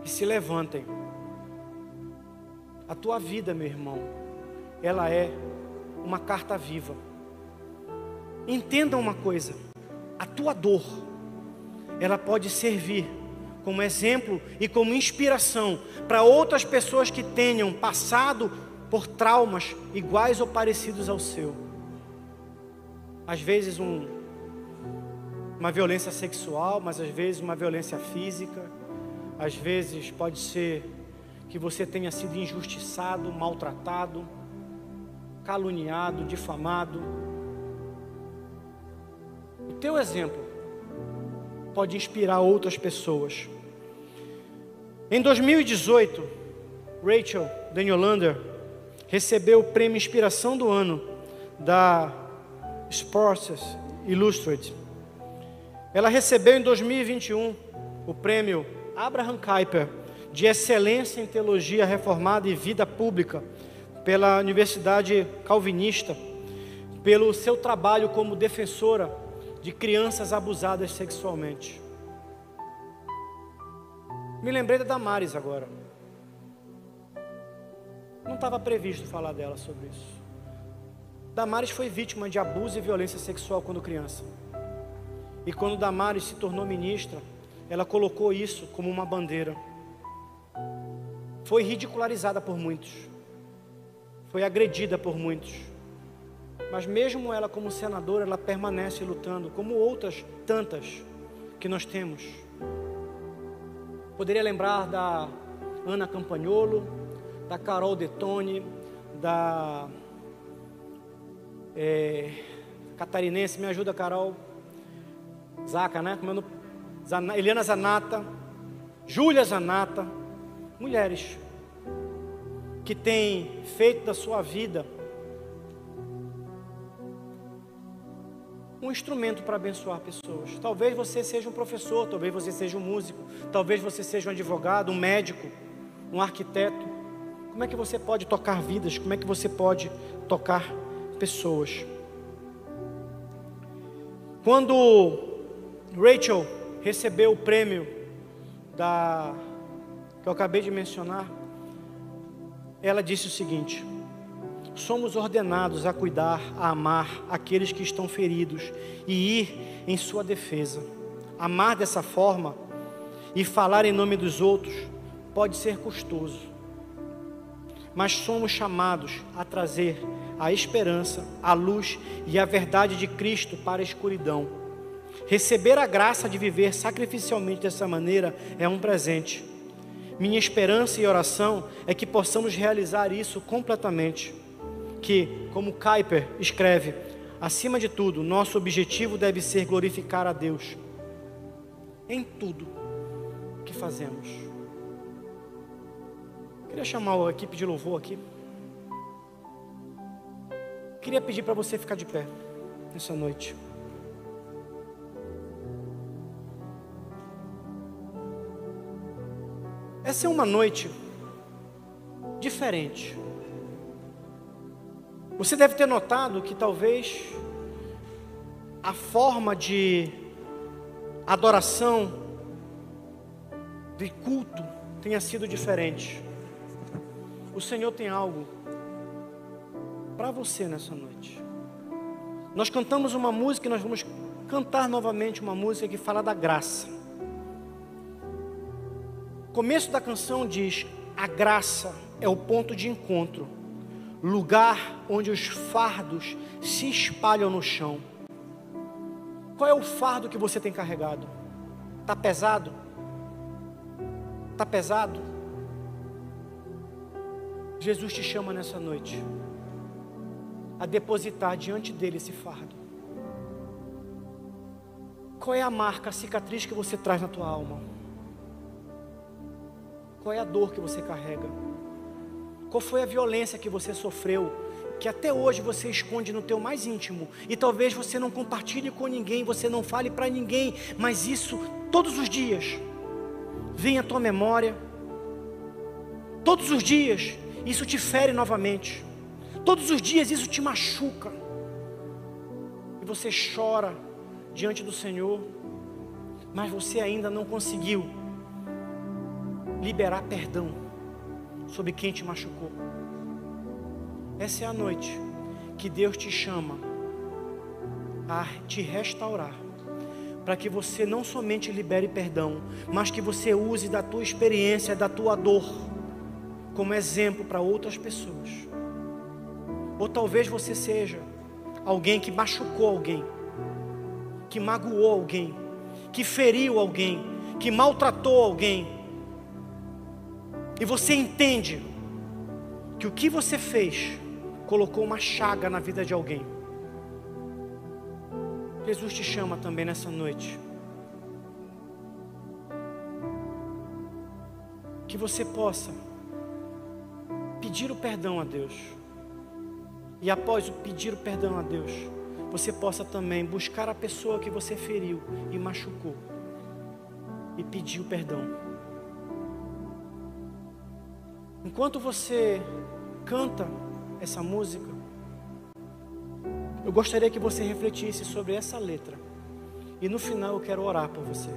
que se levantem. A tua vida, meu irmão, ela é uma carta viva. Entenda uma coisa: a tua dor, ela pode servir como exemplo e como inspiração para outras pessoas que tenham passado por traumas iguais ou parecidos ao seu. Às vezes uma violência sexual, mas às vezes uma violência física. Às vezes pode ser que você tenha sido injustiçado, maltratado, caluniado, difamado. O teu exemplo pode inspirar outras pessoas. Em 2018, Rachel Daniel-Lander recebeu o prêmio Inspiração do Ano da Sports Illustrated. Ela recebeu em 2021 o prêmio Abraham Kuyper de Excelência em Teologia Reformada e Vida Pública pela Universidade Calvinista, pelo seu trabalho como defensora de crianças abusadas sexualmente. Me lembrei da Damares agora. Não estava previsto falar dela sobre isso. Damares foi vítima de abuso e violência sexual quando criança. E quando Damares se tornou ministra, ela colocou isso como uma bandeira. Foi ridicularizada por muitos. Foi agredida por muitos. Mas mesmo ela como senadora, ela permanece lutando, como outras tantas que nós temos. Poderia lembrar da Ana Campagnolo, da Carol Detone, da catarinense, me ajuda, Carol, Zaca, né? Eliana Zanata, Júlia Zanata, mulheres que têm feito da sua vida um instrumento para abençoar pessoas. Talvez você seja um professor, talvez você seja um músico, talvez você seja um advogado, um médico, um arquiteto. Como é que você pode tocar vidas? Como é que você pode tocar pessoas? Quando Rachel recebeu o prêmio que eu acabei de mencionar, ela disse o seguinte: somos ordenados a cuidar, a amar aqueles que estão feridos e ir em sua defesa. Amar dessa forma e falar em nome dos outros pode ser custoso, mas somos chamados a trazer a esperança, a luz e a verdade de Cristo para a escuridão. Receber a graça de viver sacrificialmente dessa maneira é um presente. Minha esperança e oração é que possamos realizar isso completamente. Que, como Kuyper escreve, acima de tudo, nosso objetivo deve ser glorificar a Deus em tudo que fazemos. Queria chamar a equipe de louvor aqui. Queria pedir para você ficar de pé nessa noite. Essa é uma noite diferente. Você deve ter notado que talvez a forma de adoração, de culto, tenha sido diferente. O Senhor tem algo para você nessa noite. Nós cantamos uma música e nós vamos cantar novamente uma música que fala da graça. O começo da canção diz: a graça é o ponto de encontro, lugar onde os fardos se espalham no chão. Qual é o fardo que você tem carregado? Está pesado? Está pesado? Jesus te chama nessa noite a depositar diante dele esse fardo. Qual é a marca, a cicatriz que você traz na tua alma? Qual é a dor que você carrega? Qual foi a violência que você sofreu, que até hoje você esconde no teu mais íntimo, e talvez você não compartilhe com ninguém, você não fale para ninguém, mas isso todos os dias vem à tua memória, todos os dias isso te fere novamente, todos os dias isso te machuca, e você chora diante do Senhor, mas você ainda não conseguiu liberar perdão sobre quem te machucou. Essa é a noite que Deus te chama a te restaurar, para que você não somente libere perdão, mas que você use da tua experiência, da tua dor, como exemplo para outras pessoas. Ou talvez você seja alguém que machucou alguém, que magoou alguém, que feriu alguém, que maltratou alguém, e você entende que o que você fez colocou uma chaga na vida de alguém. Jesus te chama também nessa noite, que você possa pedir o perdão a Deus, e após pedir o perdão a Deus, você possa também buscar a pessoa que você feriu e machucou, e pedir o perdão. Enquanto você canta essa música, eu gostaria que você refletisse sobre essa letra, e no final eu quero orar por você.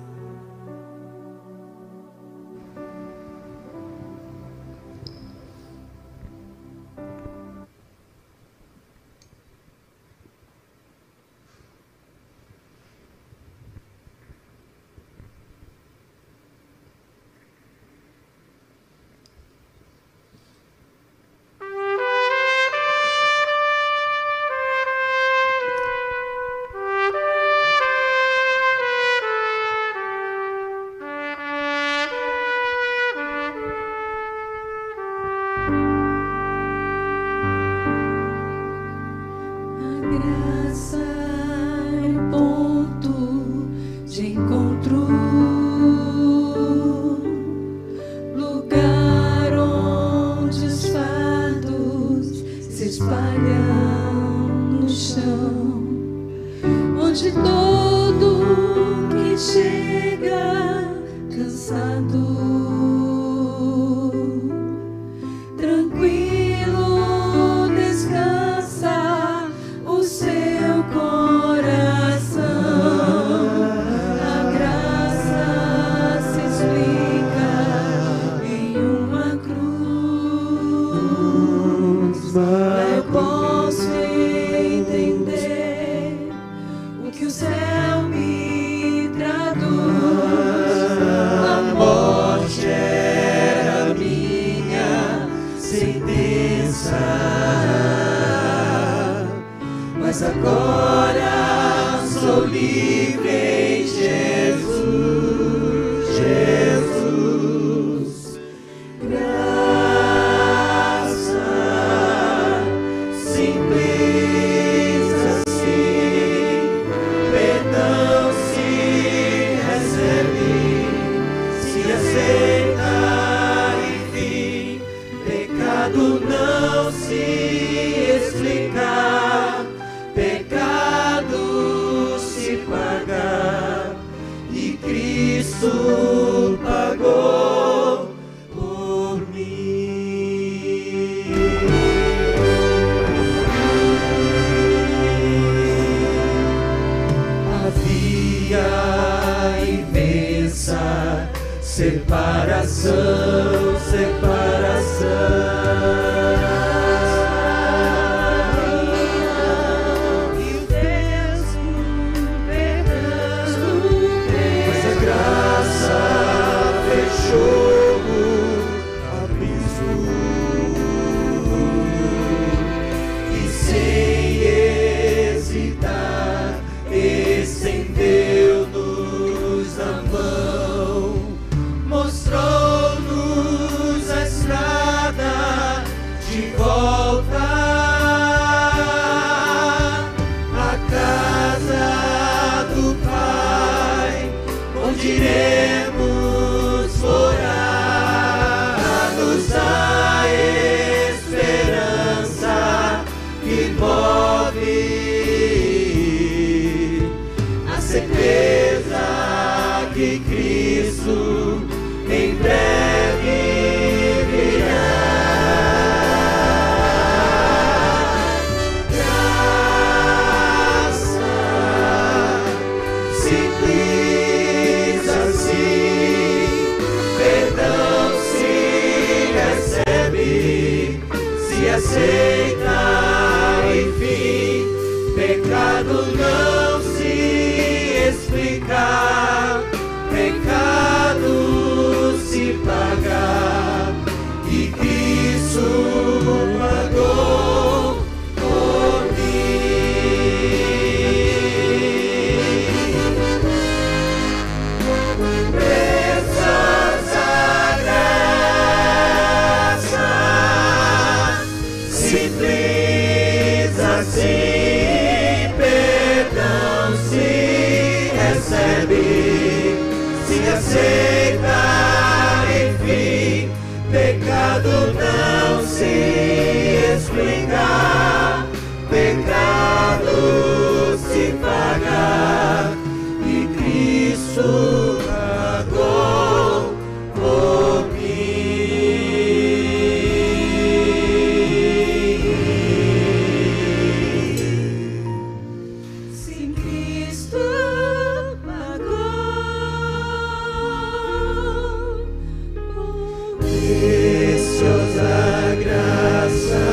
pecado não se explicar, pecado se pagar, e Cristo pagou por mim. Preciosa graça, simples assim, perdão se recebe, se aceita, enfim, pecado não se explicar, pecado se pagar, e Cristo pagou por mim. Se Cristo preciosa graça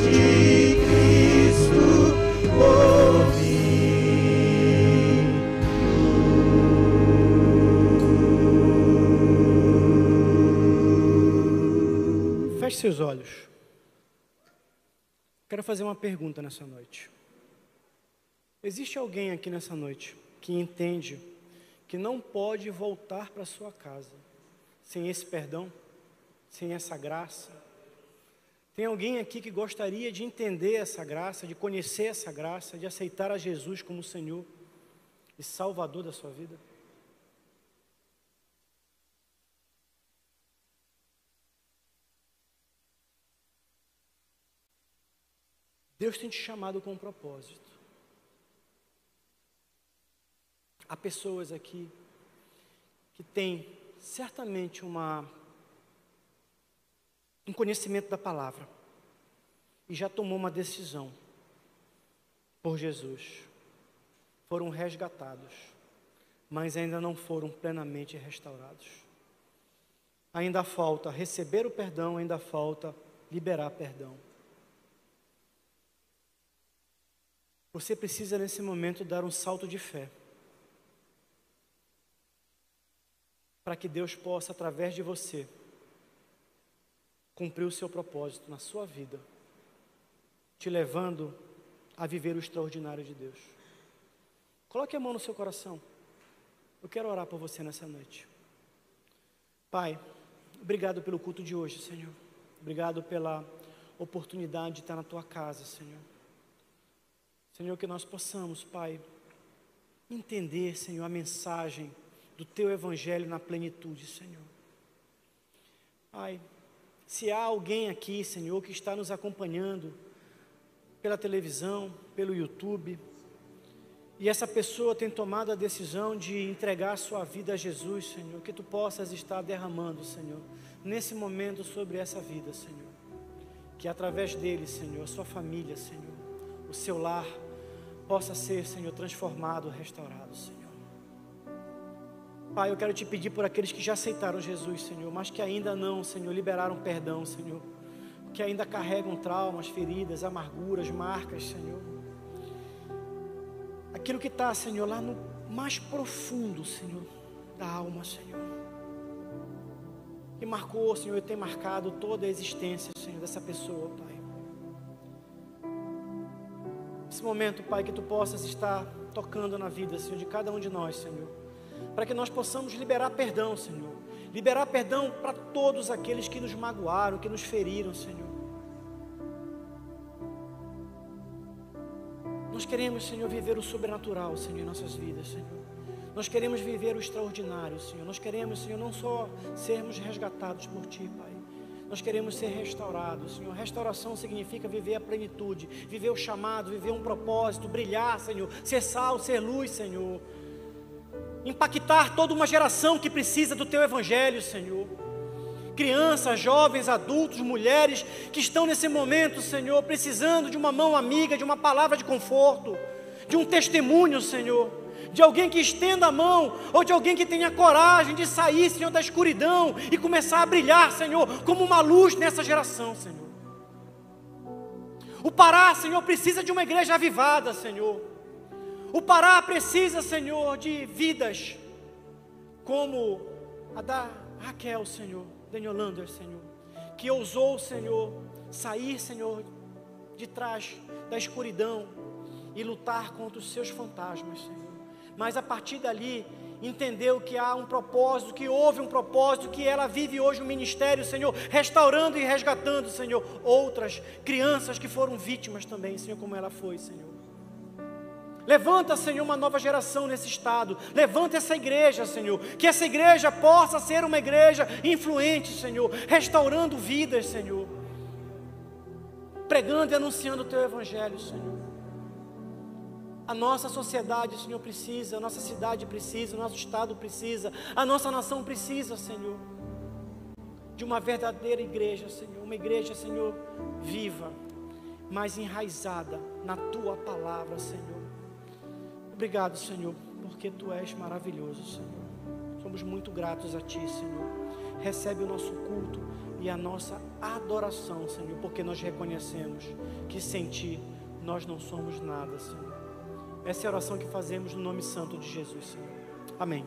de Cristo por mim. Feche seus olhos. Quero fazer uma pergunta nessa noite. Existe alguém aqui nessa noite que entende que não pode voltar para sua casa sem esse perdão, sem essa graça? Tem alguém aqui que gostaria de entender essa graça, de conhecer essa graça, de aceitar a Jesus como Senhor e Salvador da sua vida? Deus tem te chamado com um propósito. Há pessoas aqui que têm certamente um conhecimento da palavra e já tomou uma decisão por Jesus. Foram resgatados, mas ainda não foram plenamente restaurados. Ainda falta receber o perdão, ainda falta liberar perdão. Você precisa nesse momento dar um salto de fé, para que Deus possa, através de você, cumprir o seu propósito na sua vida, te levando a viver o extraordinário de Deus. Coloque a mão no seu coração. Eu quero orar por você nessa noite. Pai, obrigado pelo culto de hoje, Senhor. Obrigado pela oportunidade de estar na tua casa, Senhor. Senhor, que nós possamos, Pai, entender, Senhor, a mensagem do teu evangelho na plenitude, Senhor. Pai, se há alguém aqui, Senhor, que está nos acompanhando pela televisão, pelo YouTube, e essa pessoa tem tomado a decisão de entregar a sua vida a Jesus, Senhor, que tu possas estar derramando, Senhor, nesse momento sobre essa vida, Senhor, que através dele, Senhor, a sua família, Senhor, o seu lar possa ser, Senhor, transformado, restaurado, Senhor. Pai, eu quero te pedir por aqueles que já aceitaram Jesus, Senhor, mas que ainda não, Senhor, liberaram perdão, Senhor, que ainda carregam traumas, feridas, amarguras, marcas, Senhor. Aquilo que está, Senhor, lá no mais profundo, Senhor, da alma, Senhor, que marcou, Senhor, e tem marcado toda a existência, Senhor, dessa pessoa, Pai. Nesse momento, Pai, que tu possas estar tocando na vida, Senhor, de cada um de nós, Senhor, para que nós possamos liberar perdão, Senhor. Liberar perdão para todos aqueles que nos magoaram, que nos feriram, Senhor. Nós queremos, Senhor, viver o sobrenatural, Senhor, em nossas vidas, Senhor. Nós queremos viver o extraordinário, Senhor. Nós queremos, Senhor, não só sermos resgatados por Ti, Pai. Nós queremos ser restaurados, Senhor. Restauração significa viver a plenitude, viver o chamado, viver um propósito, brilhar, Senhor. Ser sal, ser luz, Senhor. Impactar toda uma geração que precisa do Teu Evangelho, Senhor. Crianças, jovens, adultos, mulheres que estão nesse momento, Senhor, precisando de uma mão amiga, de uma palavra de conforto, de um testemunho, Senhor, de alguém que estenda a mão, ou de alguém que tenha coragem de sair, Senhor, da escuridão e começar a brilhar, Senhor, como uma luz nessa geração, Senhor. O Pará, Senhor, precisa de uma igreja avivada, Senhor. O Pará precisa, Senhor, de vidas como a da Raquel, Senhor, Danielander, Senhor, que ousou, Senhor, sair, Senhor, de trás da escuridão e lutar contra os seus fantasmas, Senhor. Mas a partir dali, entendeu que há um propósito, que houve um propósito, que ela vive hoje um ministério, Senhor, restaurando e resgatando, Senhor, outras crianças que foram vítimas também, Senhor, como ela foi, Senhor. Levanta, Senhor, uma nova geração nesse estado. Levanta essa igreja, Senhor, que essa igreja possa ser uma igreja influente, Senhor, restaurando vidas, Senhor, pregando e anunciando o Teu Evangelho, Senhor. A nossa sociedade, Senhor, precisa, a nossa cidade precisa, o nosso estado precisa, a nossa nação precisa, Senhor, de uma verdadeira igreja, Senhor, uma igreja, Senhor, viva, mas enraizada na Tua palavra, Senhor. Obrigado, Senhor, porque Tu és maravilhoso, Senhor. Somos muito gratos a Ti, Senhor. Recebe o nosso culto e a nossa adoração, Senhor, porque nós reconhecemos que sem Ti nós não somos nada, Senhor. Essa é a oração que fazemos no nome santo de Jesus, Senhor. Amém.